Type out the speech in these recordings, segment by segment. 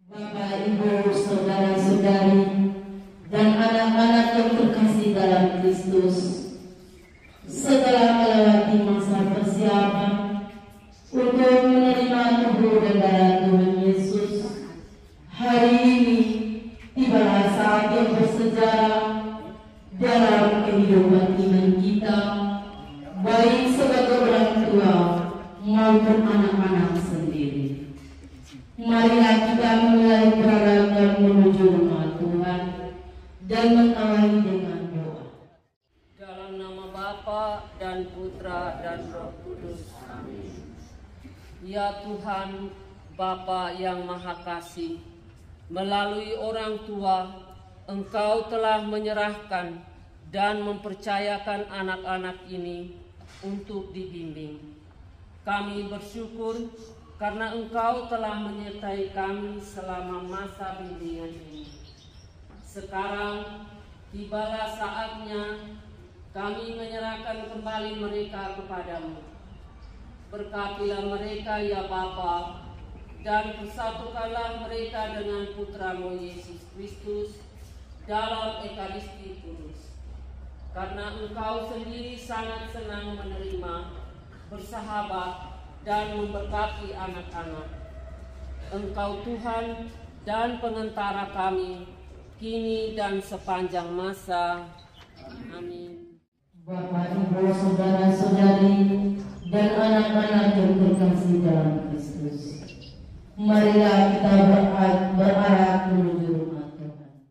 Bapak, Ibu, saudara-saudari, dan anak-anak yang terkasih dalam Kristus, setelah melewati masa persiapan untuk menerima tubuh dan darah Tuhan Yesus, hari ini tibalah saat yang bersejarah dalam kehidupan iman kita, baik sebagai orang tua maupun anak-anak sendiri. Marilah kita mulai perjalanan menuju rumah Tuhan dan mengawali dengan doa. Dalam nama Bapa dan Putra dan Roh Kudus. Amin. Ya Tuhan, Bapa yang Maha Kasih, melalui orang tua, Engkau telah menyerahkan dan mempercayakan anak-anak ini untuk dibimbing. Kami bersyukur karena Engkau telah menyertai kami selama masa bimbingan ini. Sekarang tibalah saatnya kami menyerahkan kembali mereka kepadamu. Berkatilah mereka ya Bapa, dan persatukanlah mereka dengan Putra-Mu Yesus Kristus dalam Ekaristi Kudus. Karena Engkau sendiri sangat senang menerima, bersahabat, dan memberkati anak-anak. Engkau Tuhan dan pengentara kami, kini dan sepanjang masa. Amin. Bapak, Ibu, saudara-saudari, dan anak-anak yang terkasih dalam Kristus, marilah kita berarah menuju rumah Tuhan.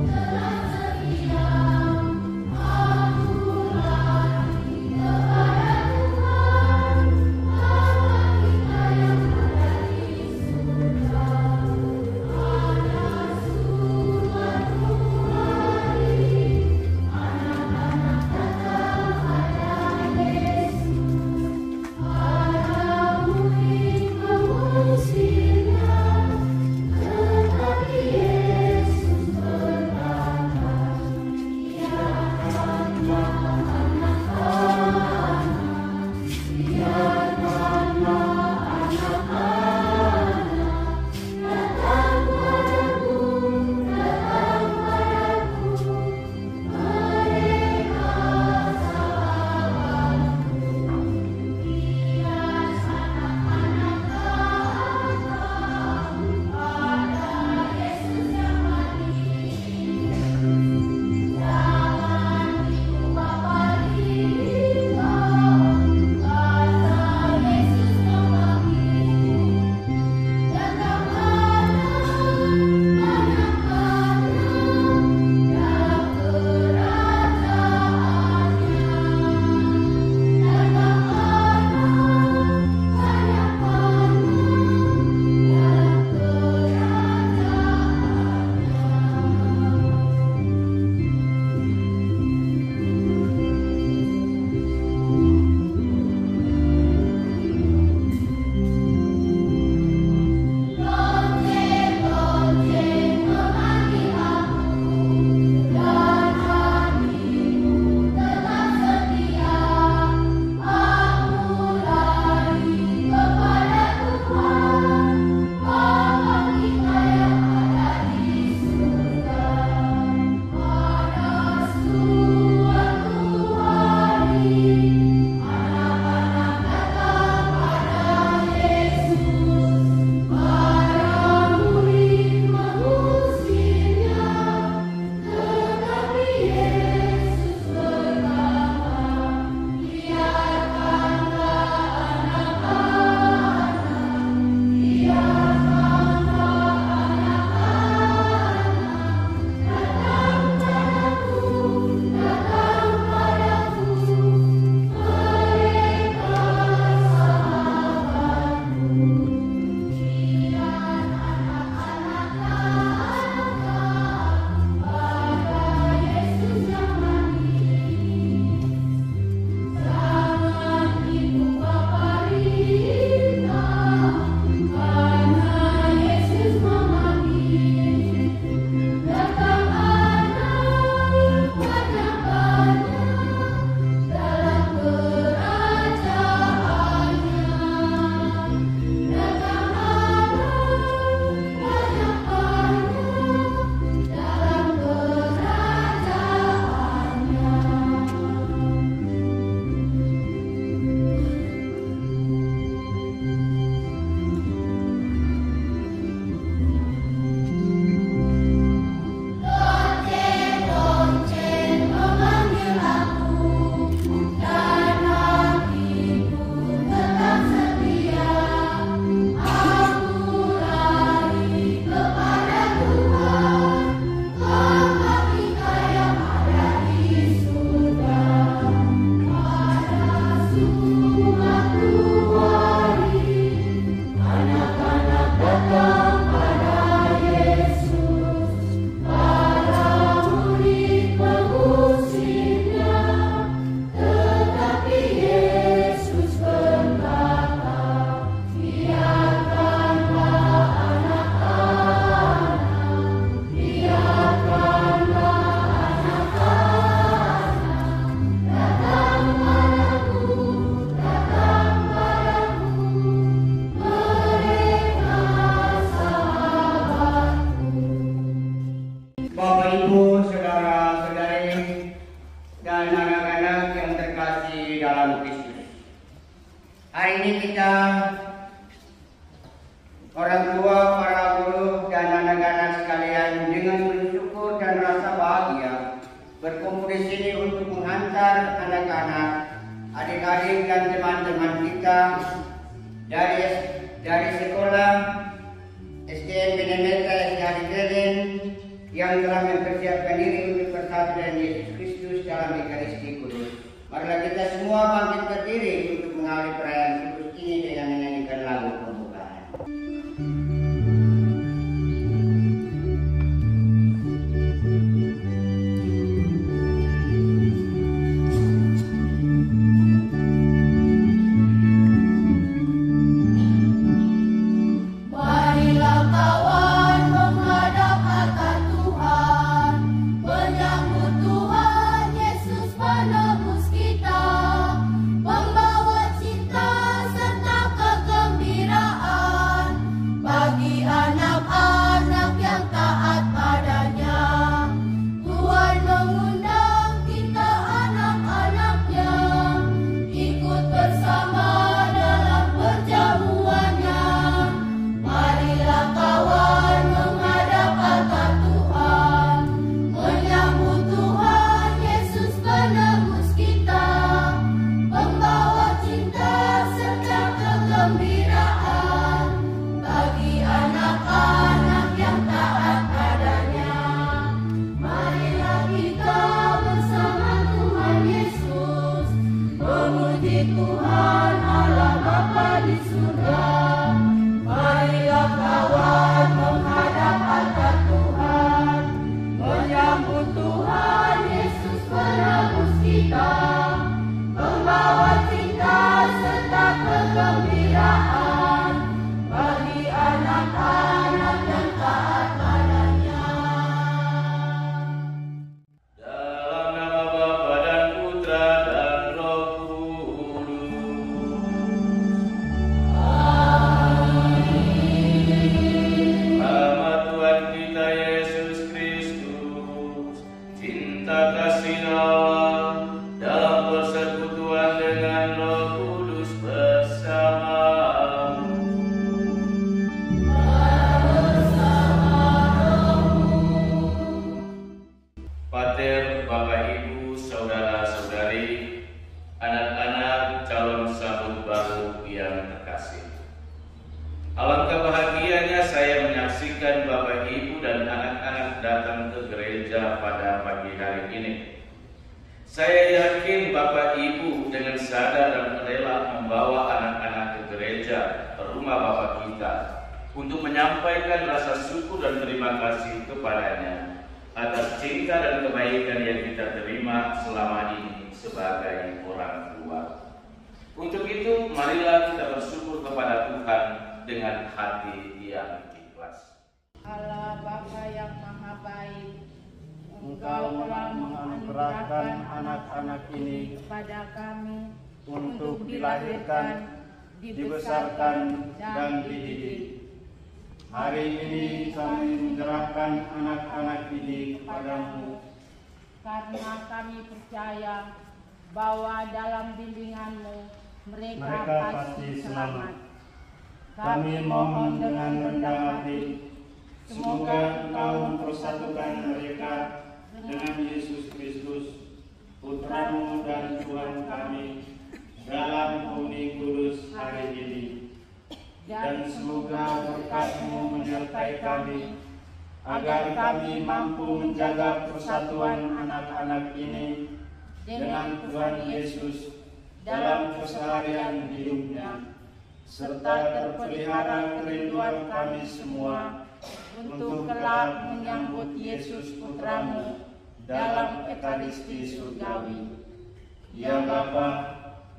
Terasa orang tua, para guru, dan anak-anak sekalian dengan bersyukur dan rasa bahagia berkumpul di sini untuk menghantar anak-anak, adik-adik dan teman-teman kita dari sekolah SDN Benemeta SD Keren yang telah mempersiapkan diri untuk bersatu dengan Yesus Kristus dalam Ekaristi Kudus. Marilah kita semua bangkit berdiri untuk mengawali perayaan kudus ini dengan menyanyikan lagu pembukaan. Untuk menyampaikan rasa syukur dan terima kasih kepadanya atas cinta dan kebaikan yang kita terima selama ini sebagai orang tua. Untuk itu, marilah kita bersyukur kepada Tuhan dengan hati yang ikhlas. Allah Bapa yang Maha Baik, Engkau telah menganugerahkan anak-anak ini kepada kami untuk dilahirkan, dibesarkan, dan dididik. Hari ini kami menyerahkan anak-anak ini kepadamu, karena kami percaya bahwa dalam bimbinganmu mereka pasti selamat. Kami mohon dengan rendah hati, semoga Engkau mempersatukan mereka dengan Yesus Kristus, Putramu dan Tuhan kami, dalam Uni Kudus hari ini. Dan semoga berkat-Mu menyertai kami, agar kami mampu menjaga persatuan anak-anak ini dengan Tuhan Yesus dalam keseharian hidupnya, serta terpelihara kerinduan kami semua untuk kelak menyambut Yesus Putramu dalam Ekaristi Surgawi. Ya Bapa,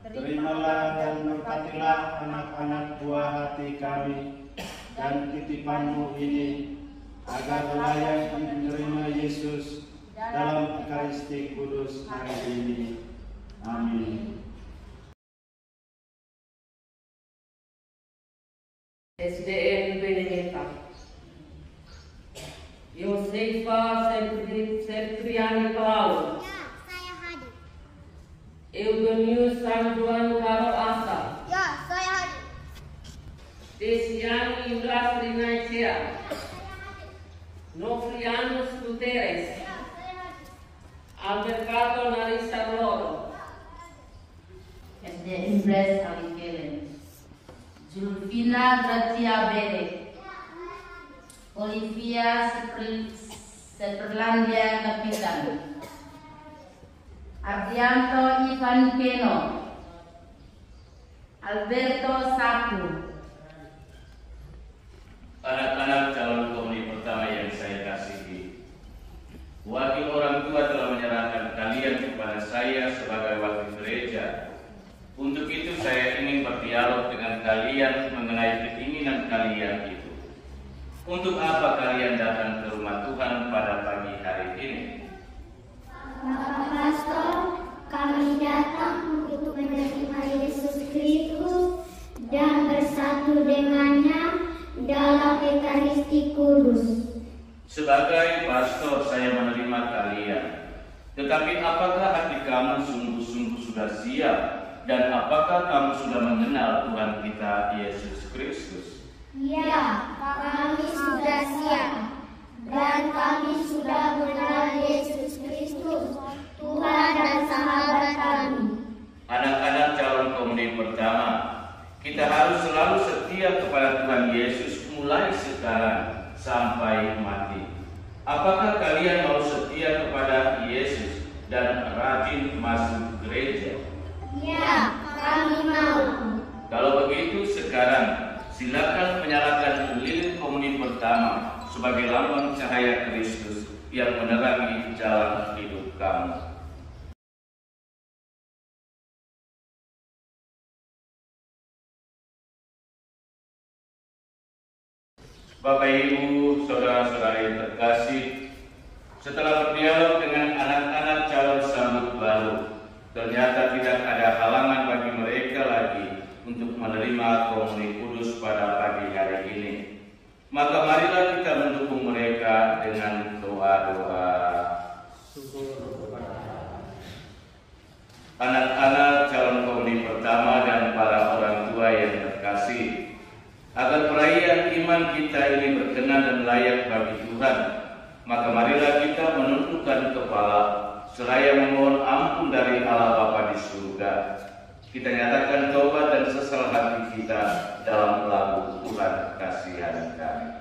terimalah dan berkatilah anak-anak buah hati kami dan titipan-Mu ini, agar layak menerima Yesus dalam Ekaristi Kudus hari ini. Amin. SDN Benemeta, Yosefa Septriani Clau, Ya, saya hadir. Eugenius Sanjuan Karo Asa, Ya, saya hadir. Desiani Blas Rinacea, Nofrianus Guterres, Alberto Narisa Loro, SD Impres Alikelen, Julfina Gracia Bere, Olivia Seperlandia Kapitan, Ardianto Ivan Peno, Alberto Saku. Anak-anak calon komuni pertama yang saya kasihi, wakil orang tua telah menyerahkan kalian kepada saya sebagai wakil gereja. Untuk itu saya ingin berdialog dengan kalian mengenai keinginan kalian itu. Untuk apa kalian datang ke rumah Tuhan pada pagi hari ini? Bapak Pastor, kami datang untuk menerima Yesus Kristus dan bersatu dengannya dalam Ekaristi Kudus. Sebagai pastor saya menerima kalian. Tetapi apakah hati kamu sungguh-sungguh sudah siap? Dan apakah kamu sudah mengenal Tuhan kita Yesus Kristus? Ya, kami sudah siap. Dan kami sudah mengenal Yesus Kristus, Tuhan dan sahabat kami. Anak-anak calon komuni pertama, kita harus selalu setia kepada Tuhan Yesus mulai sekarang sampai mati. Apakah kalian mau setia kepada Yesus dan rajin masuk gereja? Ya, kami mau. Kalau begitu sekarang silakan menyalakan lilin komuni pertama sebagai lambang cahaya Kristus yang menerangi jalan hidup kamu. Bapak Ibu, saudara-saudara yang terkasih, setelah berdialog dengan anak-anak calon sambut baru, ternyata tidak ada halangan bagi mereka lagi untuk menerima komuni kudus pada pagi hari ini. Maka marilah kita mendukung mereka dengan doa-doa. Anak-anak calon komuni pertama dan para orang tua yang terkasih, agar perayaan iman kita ini berkenan dan layak bagi Tuhan, maka marilah kita menundukkan kepala seraya memohon ampun dari Allah Bapa di surga. Kita nyatakan tobat dan sesal hati kita dalam lagu Tuhan kasihan kami.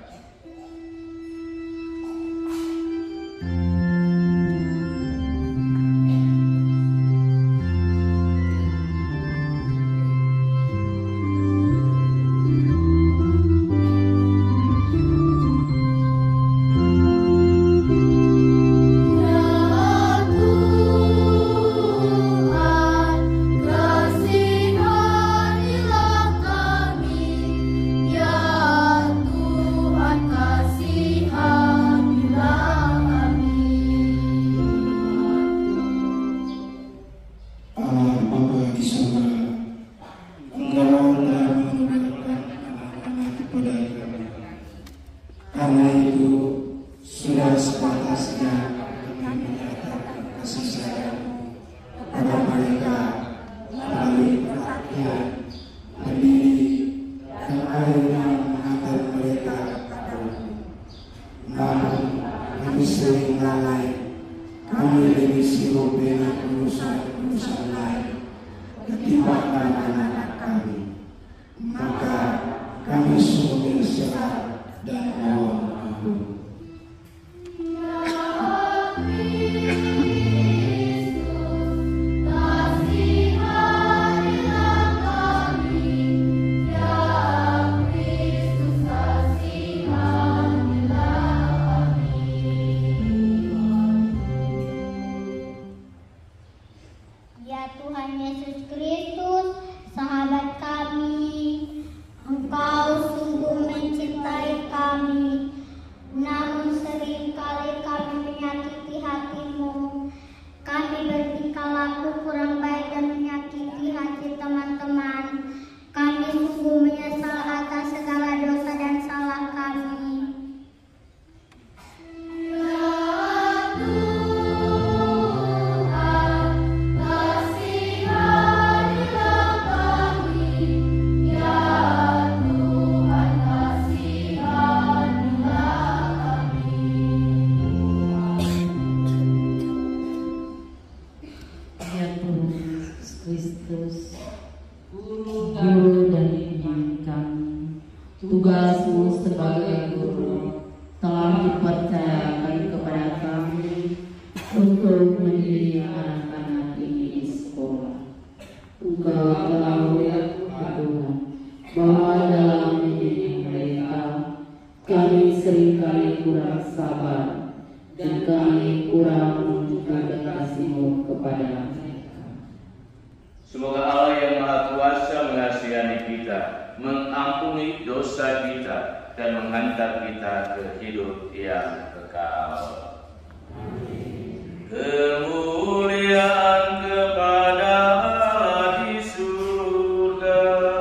Tugasmu sebagai guru telah dipercayakan kepada kami untuk mendidik anak-anak ini di sekolah. Engkau telah melihat Tuhan bahwa dalam mendidik mereka kami seringkali kurang sabar dan kami kurang menunjukkan kasih-Mu kepada mereka. Semoga Allah yang Maha Kuasa mengasihani kita, mengampuni dosa kita, dan menghantar kita ke hidup yang kekal. Kemuliaan kepada Allah di surga.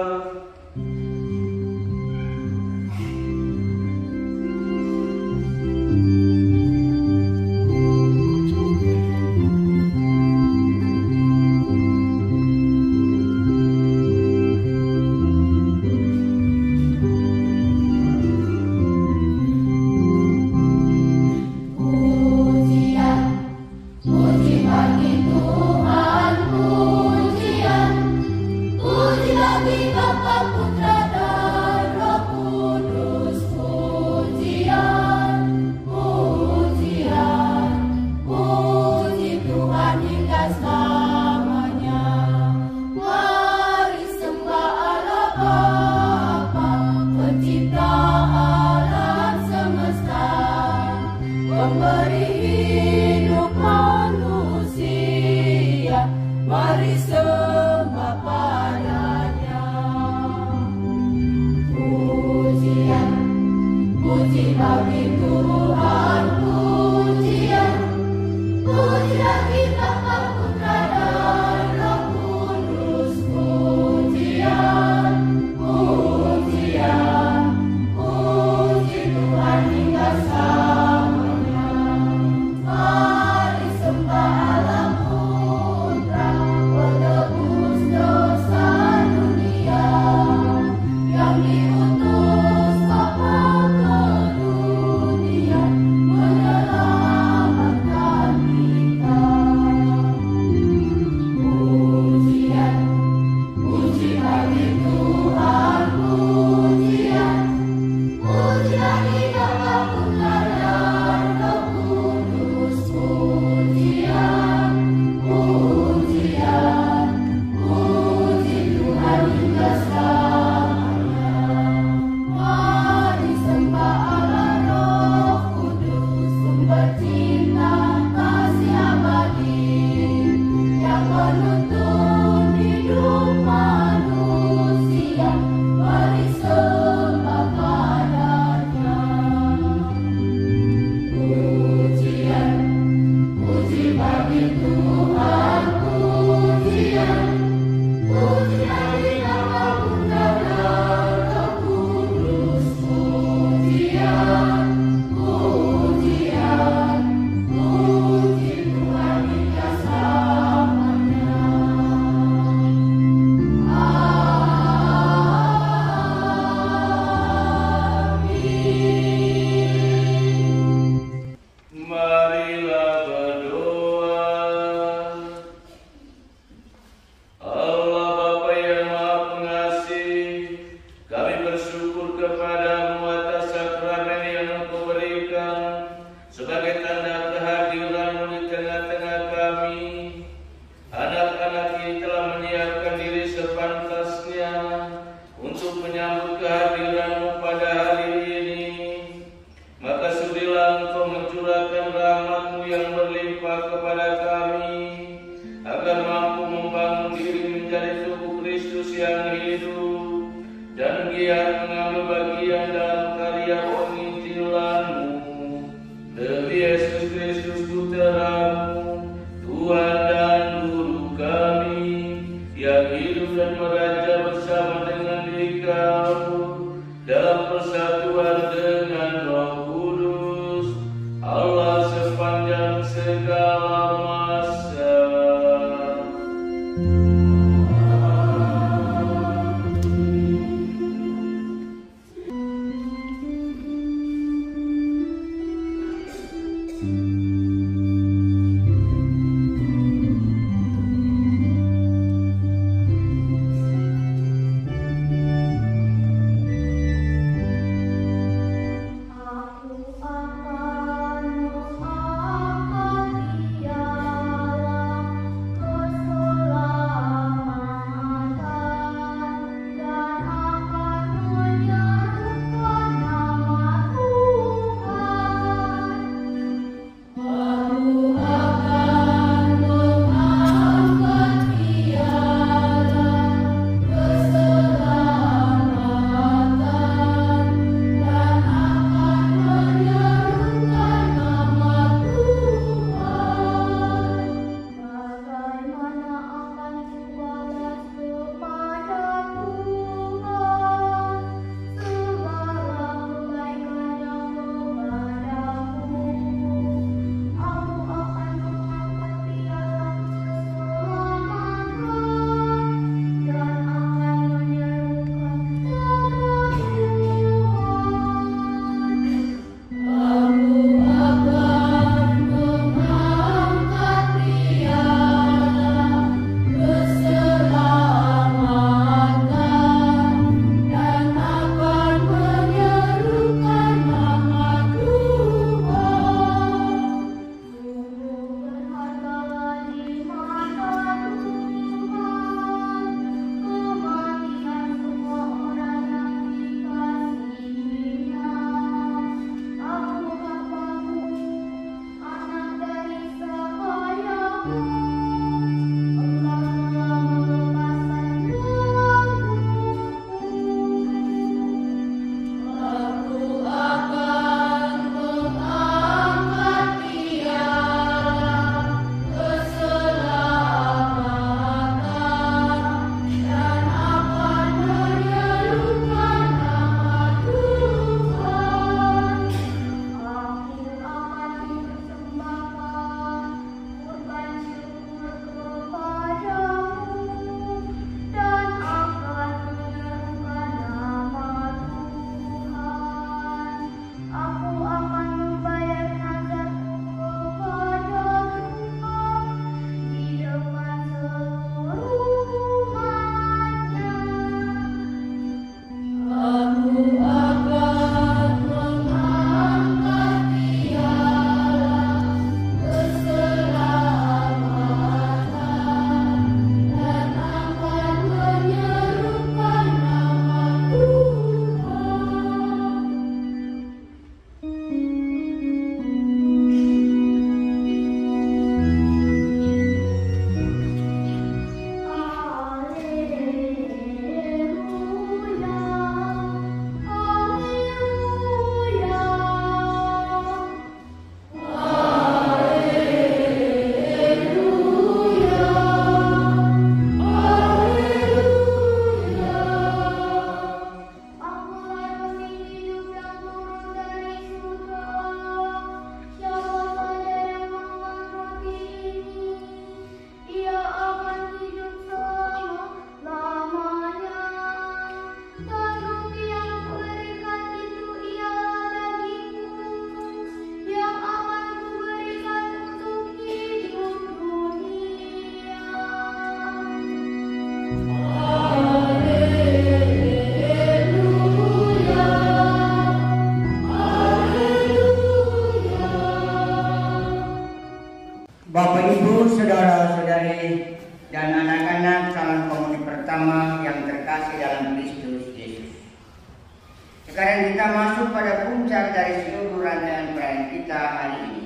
Sekarang kita masuk pada puncak dari seluruh rangkaian perayaan kita hari ini,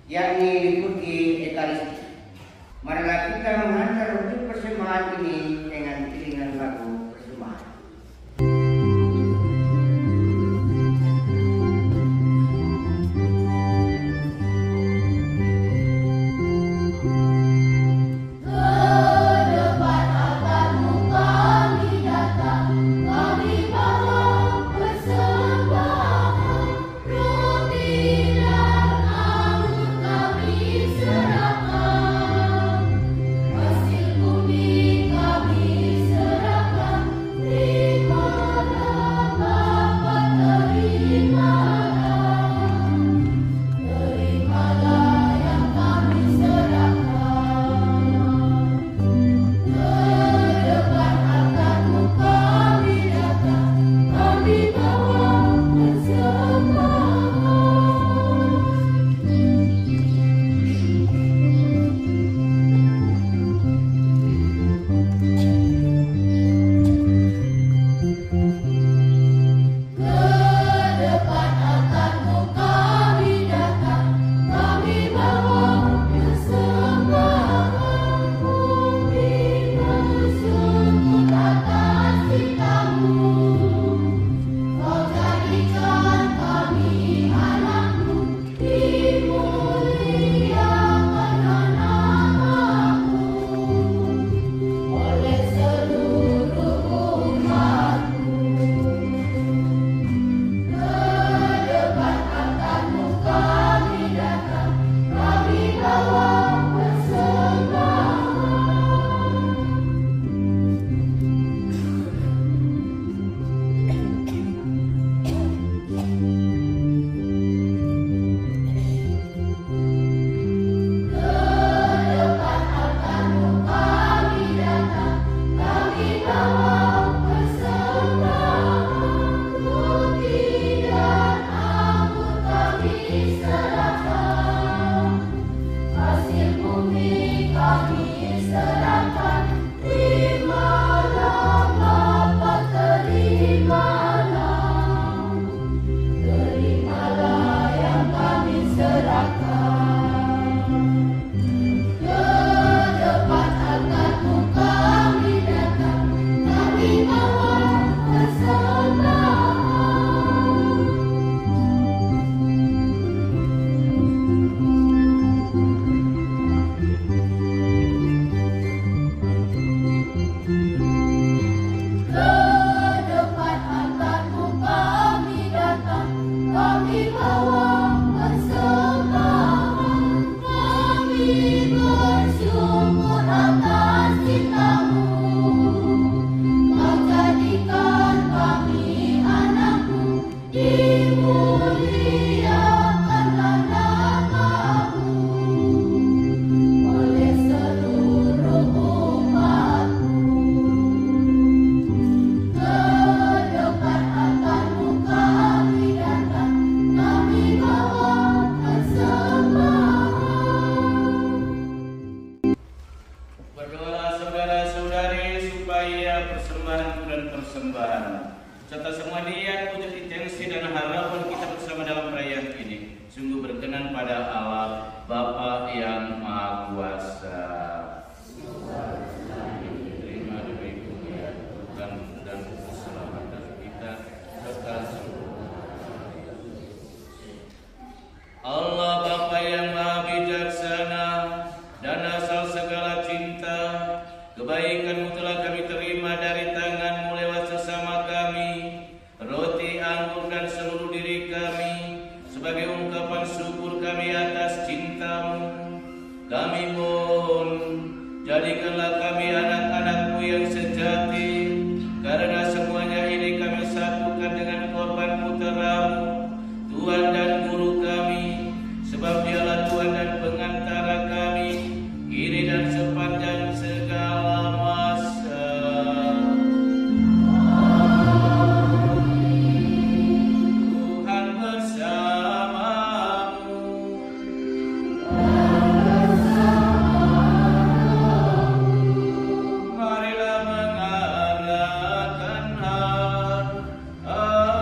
yakni liturgi Ekaristi. Marilah kita menghantar wujud persembahan ini dengan iringan lagu persembahan. Oh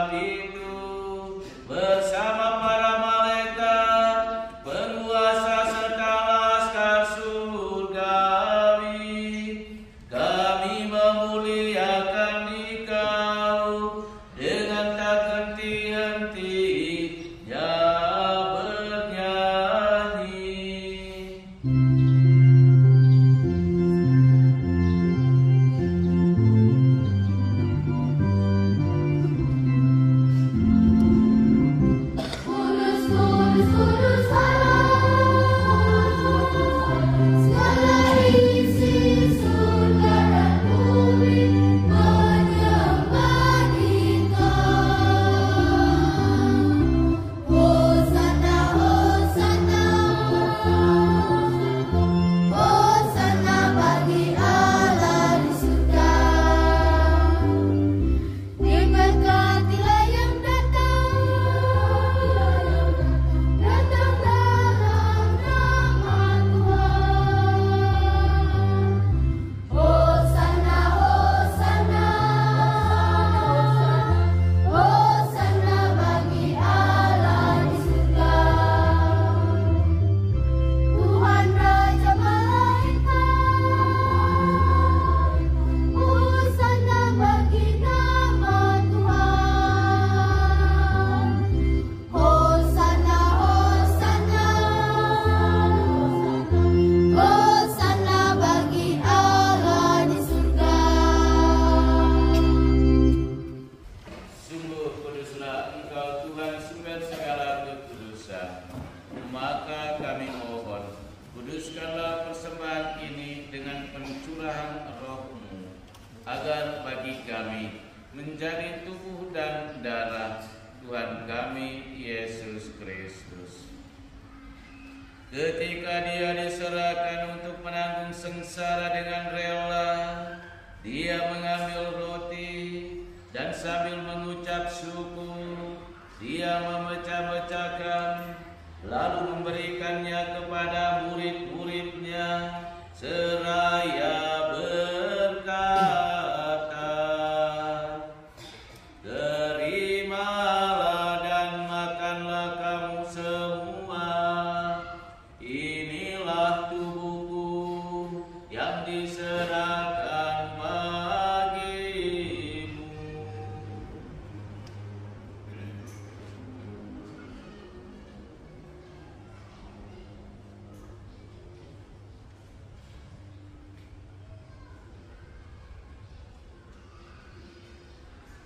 sebab itu bersama para malaikat, penguasa serta laskar surgawi, kami memuliakan Dikau dengan tak henti-hentinya bernyanyi. Kudus, kudus, kudus Allah, segala isi surga dan bumi menyembah Dikau. Hosana, hosana, hosana bagi Allah di surga. Diberkatilah yang datang dalam nama Tuhan. Hosana, hosana, hosana bagi Allah di surga. Tuhan Raja Malaikat, hosana bagi nama Tuhan. Hosana, hosana, hosana bagi Allah di surga. Sungguh kuduslah Engkau Tuhan, sumber segala kekudusan. Maka kami mohon, kuduskanlah persembahan ini dengan pencurahan Roh-Mu, agar bagi kami menjadi tubuh dan darah Tuhan kami Yesus Kristus. Ketika Dia diserahkan untuk menanggung sengsara dengan rela, Dia mengambil roti dan sambil mengucap syukur, Dia memecah-mecahkan, lalu memberikannya kepada murid-muridnya, seraya berkata, "Terimalah dan makanlah kamu semua, inilah tubuhku yang diserahkan bagimu."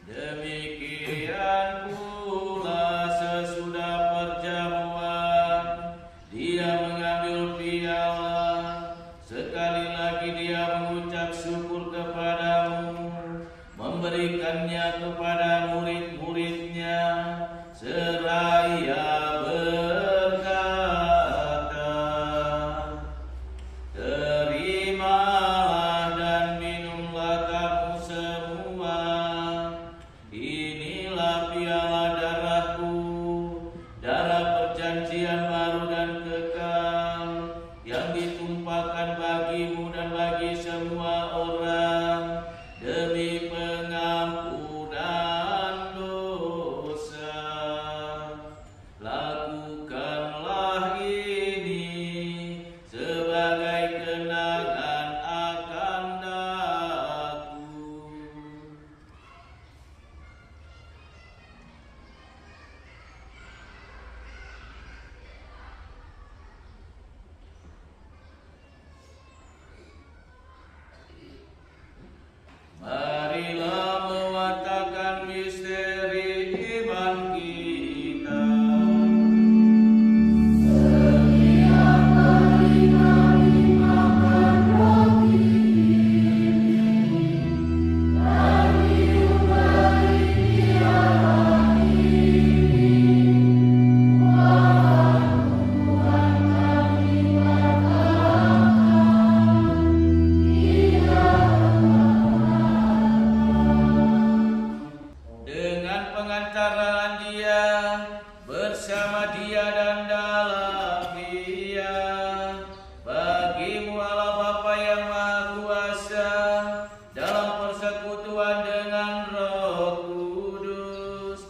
Demikian pula sesudah perjamuan, Dia mengambil piala, sekali lagi Dia mengucap syukur kepadamu, memberikannya kepada murid-muridnya, seraya berkata, "Terimalah dan minumlah kamu semua, inilah piala darahku, darah perjanjian baru dan kekal, yang ditumpahkan bagimu dan bagi semua orang demi pengampunan dosa. Lakukanlah ini sebagai kenangan akan aku." Marilah mewartakan misteri iman kita. Setiap kali kami makan roti ini, kami ubahkan piala ini. Wahai Tuhan kami berkata, Dia Dengan pengantaran Dia, bersama Dia dan dalam Dia, bagimu Allah Bapa yang Maha Kuasa, dalam persekutuan dengan Roh Kudus,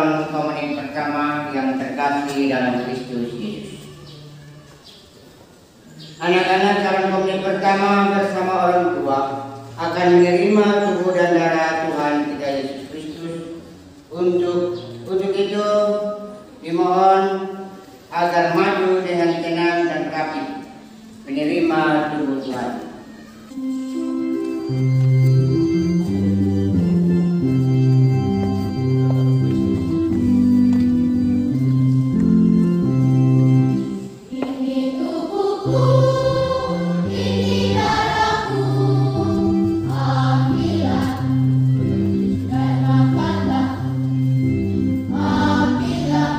calon komuni pertama yang terkasih dalam Kristus Yesus. Anak-anak calon komuni pertama bersama orang tua akan menerima tubuh dan darah Tuhan kita Yesus Kristus. Untuk itu dimohon agar maju dengan tenang dan rapi menerima tubuh Tuhan. Ini tubuhku, ini darahku, ambillah dan makanlah, ambillah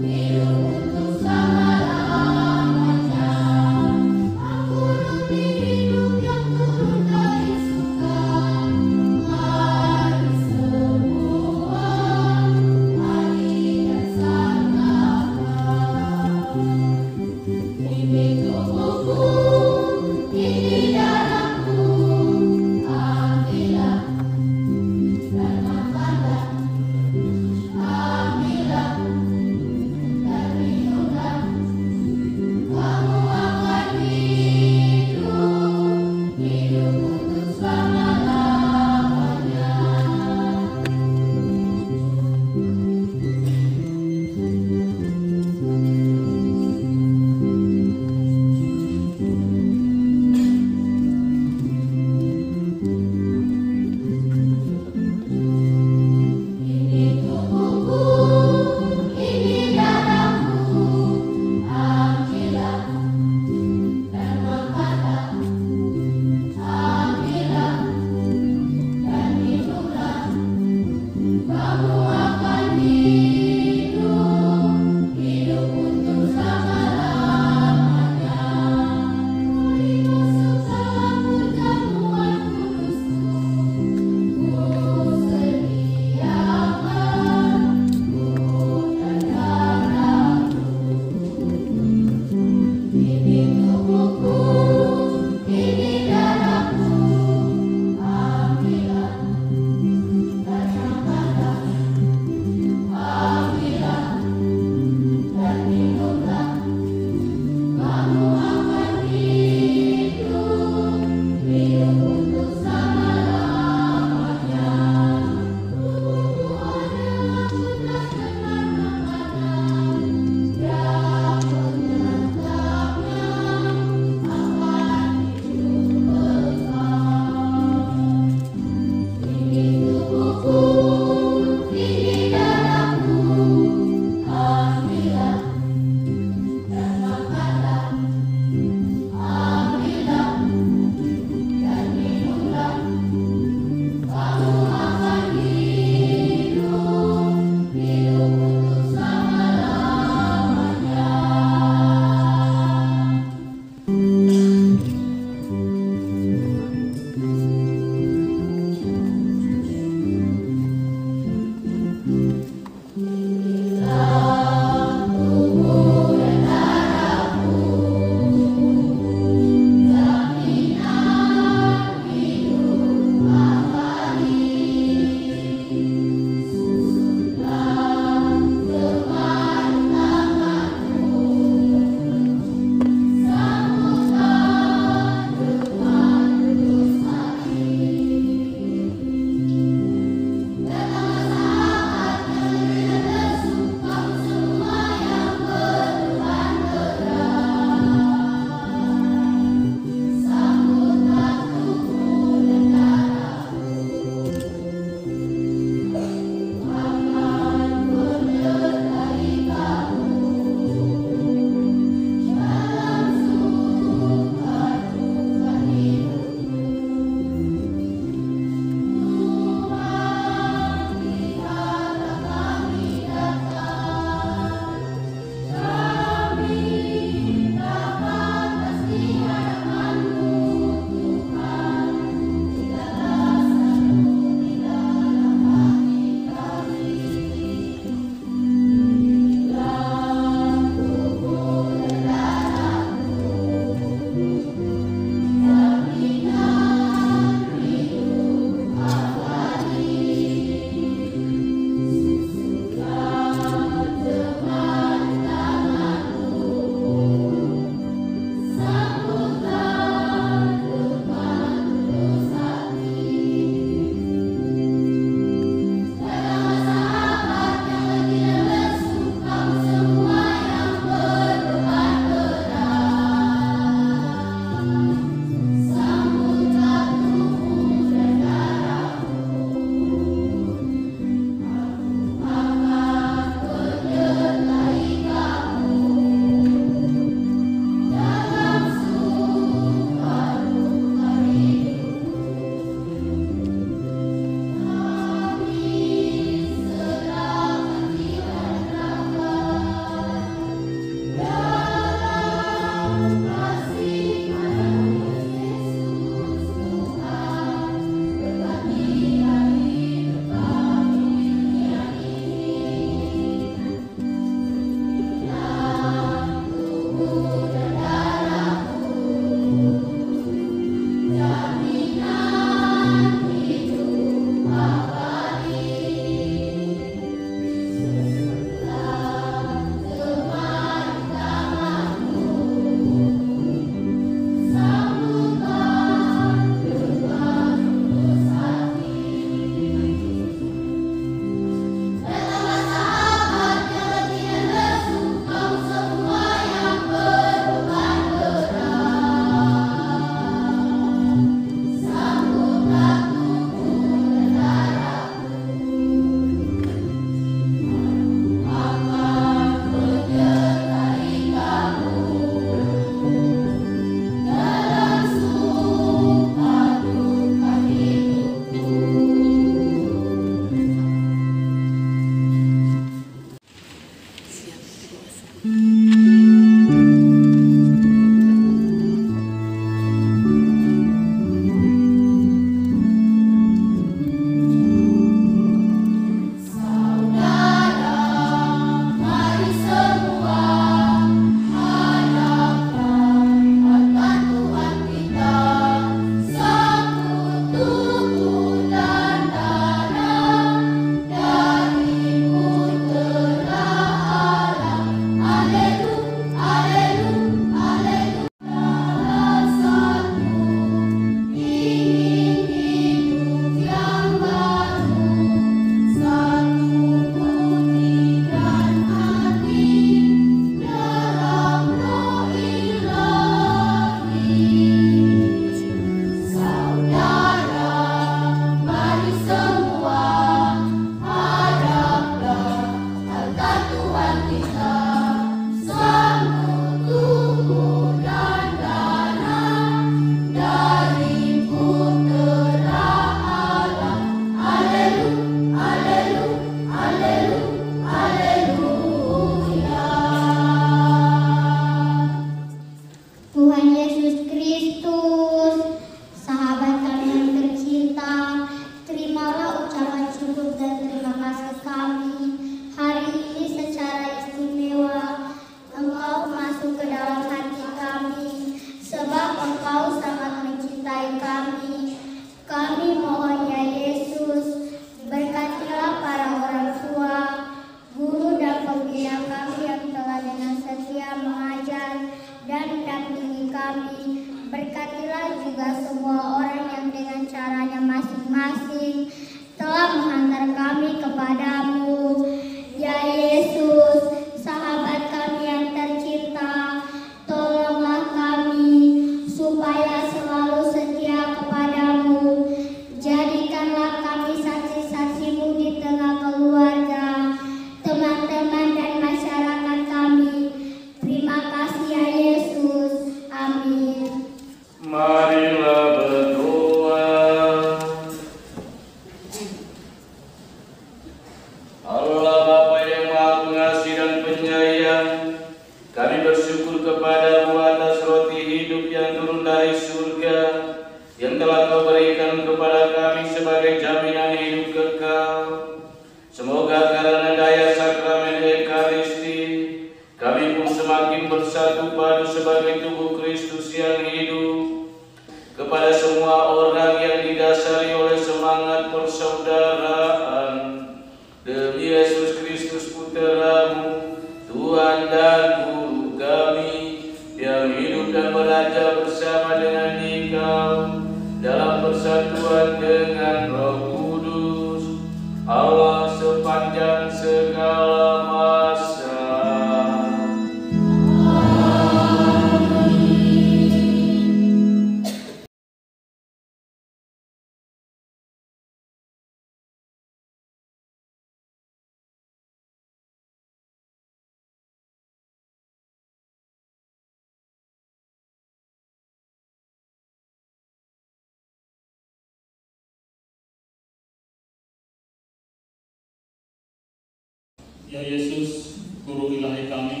Ya Yesus, Guru ilahi kami,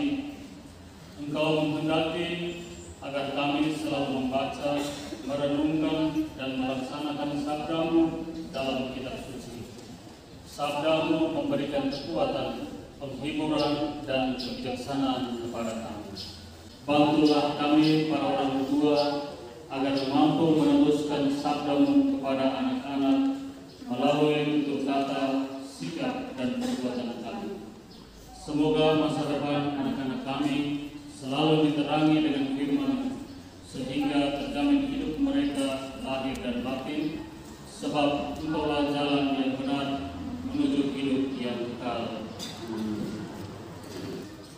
Engkau menghendaki agar kami selalu membaca, merenungkan, dan melaksanakan sabda-Mu dalam kitab suci. Sabda-Mu memberikan kekuatan, penghiburan, dan kebijaksanaan kepada kami. Bantulah kami para orang tua agar mampu meneruskan sabda-Mu kepada anak-anak melalui tutur kata, sikap, dan perbuatan kami. Semoga masa depan anak-anak kami selalu diterangi dengan firman-Mu, sehingga terjamin hidup mereka lahir dan batin, sebab Engkaulah jalan yang benar menuju hidup yang kekal.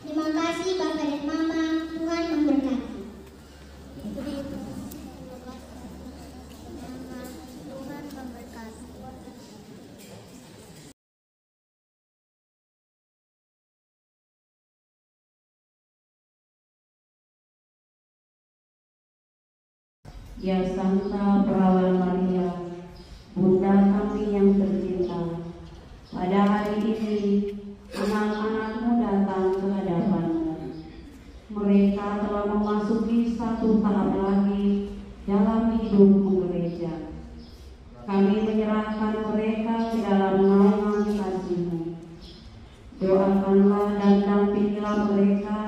Terima kasih Bapak dan Mama, Tuhan memberkati. Tuhan memberkati. Ya Santa Perawan Maria, Bunda kami yang tercinta, pada hari ini anak-anak-Mu datang ke hadapan-Mu mereka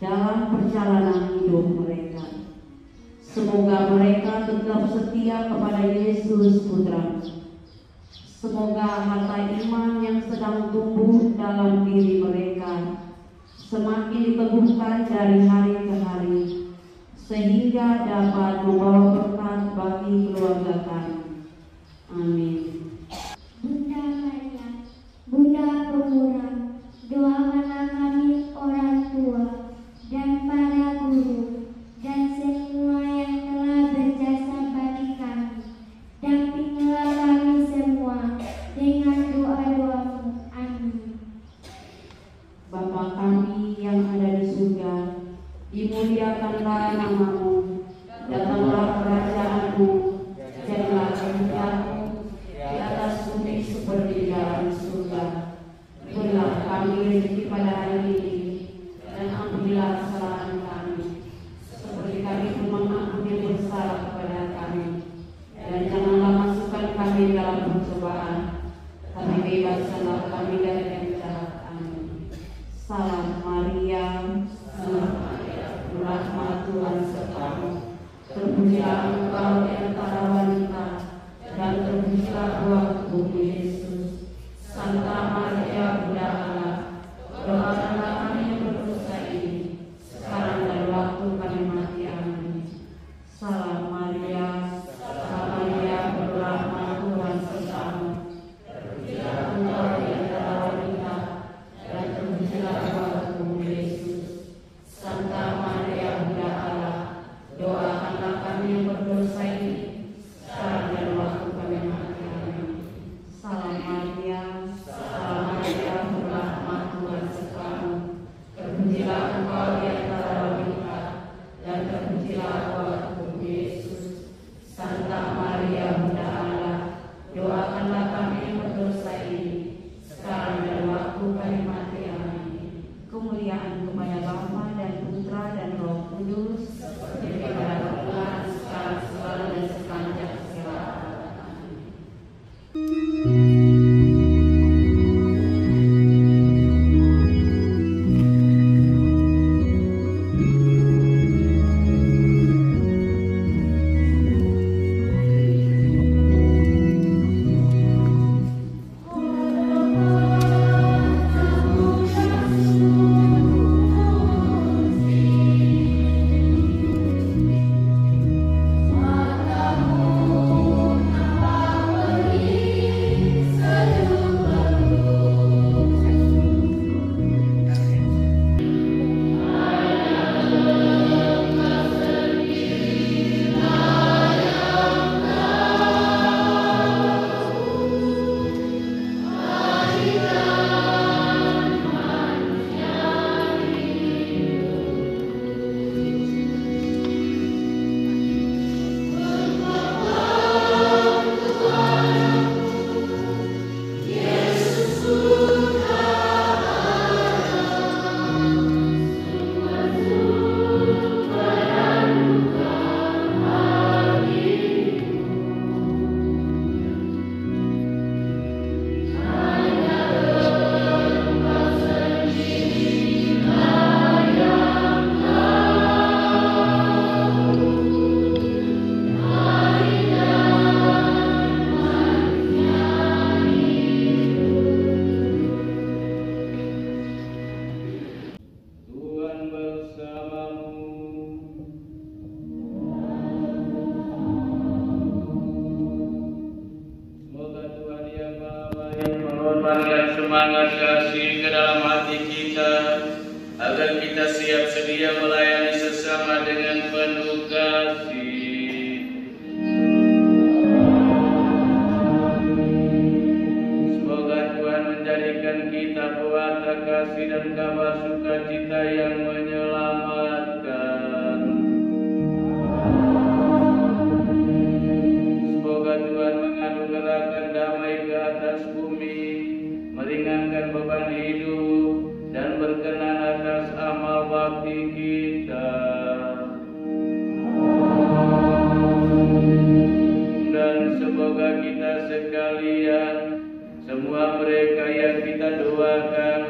dalam perjalanan hidup mereka. Semoga mereka tetap setia kepada Yesus Putra. Semoga harta iman yang sedang tumbuh dalam diri mereka semakin diteguhkan dari hari ke hari, sehingga dapat membawa berkat bagi keluarga kami. Amin. Bunda Maria, Bunda Pemurah, doakanlah kami orang tua dan para guru dan semua yang telah berjasa bagi kami. Dampingilah kami semua dengan doa-doamu. Amin. Bapa kami yang ada di surga, dimuliakanlah namamu, datanglah kerajaanmu, jadilah kehendakmu di atas bumi seperti di dalam surga. Berilah kami rezeki pada hari ini, dan ampunilah kesalahan kami, seperti kami pun mengampuni yang bersalah kepada kami. Dan janganlah masukkan kami dalam pencobaan, tapi bebaskanlah kami dari yang jahat. Amin. Salam Maria, rahmat Tuhan sertamu. Terpujilah engkau di antara wanita, dan terpujilah buah tubuhmu Yesus. Santa Maria Bunda Allah, doakanlah kami yang berdosa ini, sekarang dan waktu kami mati. Amin. Salam Maria, berrahmat Tuhan sertamu. Terpujilah engkau di antara wanita, dan terpujilah buah tubuhmu Yesus. Santa Maria Bunda Allah, doakanlah kami yang berdosa ini, sekarang dan waktu kami mati. Amin. Salam Maria, berrahmat Tuhan sertamu. Terpujilah engkau di antara wanita, dan terpujilah buah tubuhmu Yesus. Santa Maria Bunda Allah, doakanlah kami yang berdosa ini, sekarang dan waktu kami mati. Amin. Kemuliaan kepada Bapa dan Putra dan Roh Kudus, seperti pada permulaan, sekarang, selalu, dan sepanjang segala abad. Amin. Mengorbankan semangat kasih ke dalam hati kita, agar kita siap sedia melayani sesama dengan penuh kasih. Semoga Tuhan menjadikan kita pewarta kasih dan kabar sukacita yang menyelamatkan. Semoga Tuhan menganugerahkan damai ke atas bumi, meringankan beban hidup, dan berkenan atas amal bakti kita. Dan semoga kita sekalian, semua mereka yang kita doakan,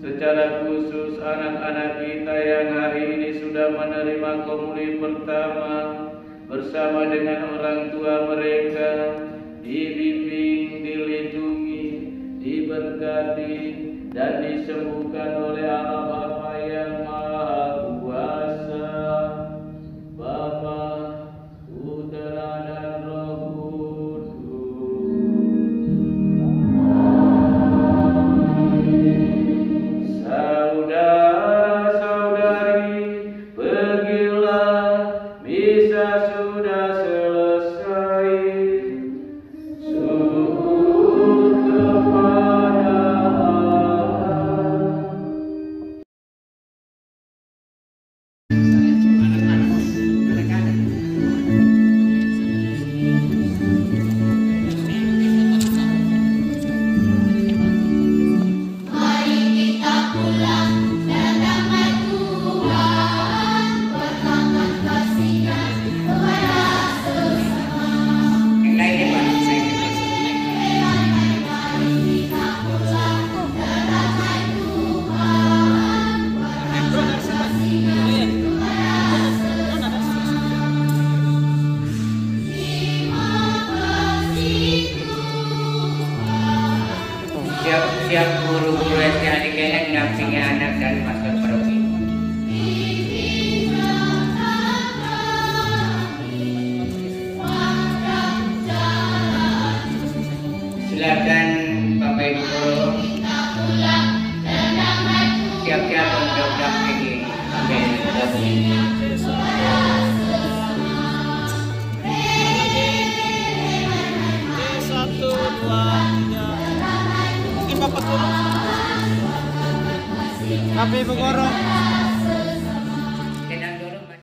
secara khusus anak anak-anak kita yang hari ini sudah menerima komuli pertama bersama dengan orang tua mereka, dibimbing, dilindungi, diberkati, dan disembuhkan oleh Allah Bapa yang Maha Kuasa, Bapa, Putra, dan Roh Kudus. Saudara-saudari, pergilah, misa sudah selesai. Syukur kepada Mari kita pulang dan damai Tuhan, bertangan kasih-Nya kepada sesama. Yang lainnya Pak. Mari kita pulang dan damai Tuhan, bertangan kasih-Nya kepada sesama. Terima kasih Tuhan. Siap-siap guru-guru SDA dampingi anak dan pastor paroki. Silakan Bapak Ibu guru siap-siap untuk dampingi sampai selesai. Satu, dua, tiga. Mungkin Bapak turun. Bapak Ibu guru.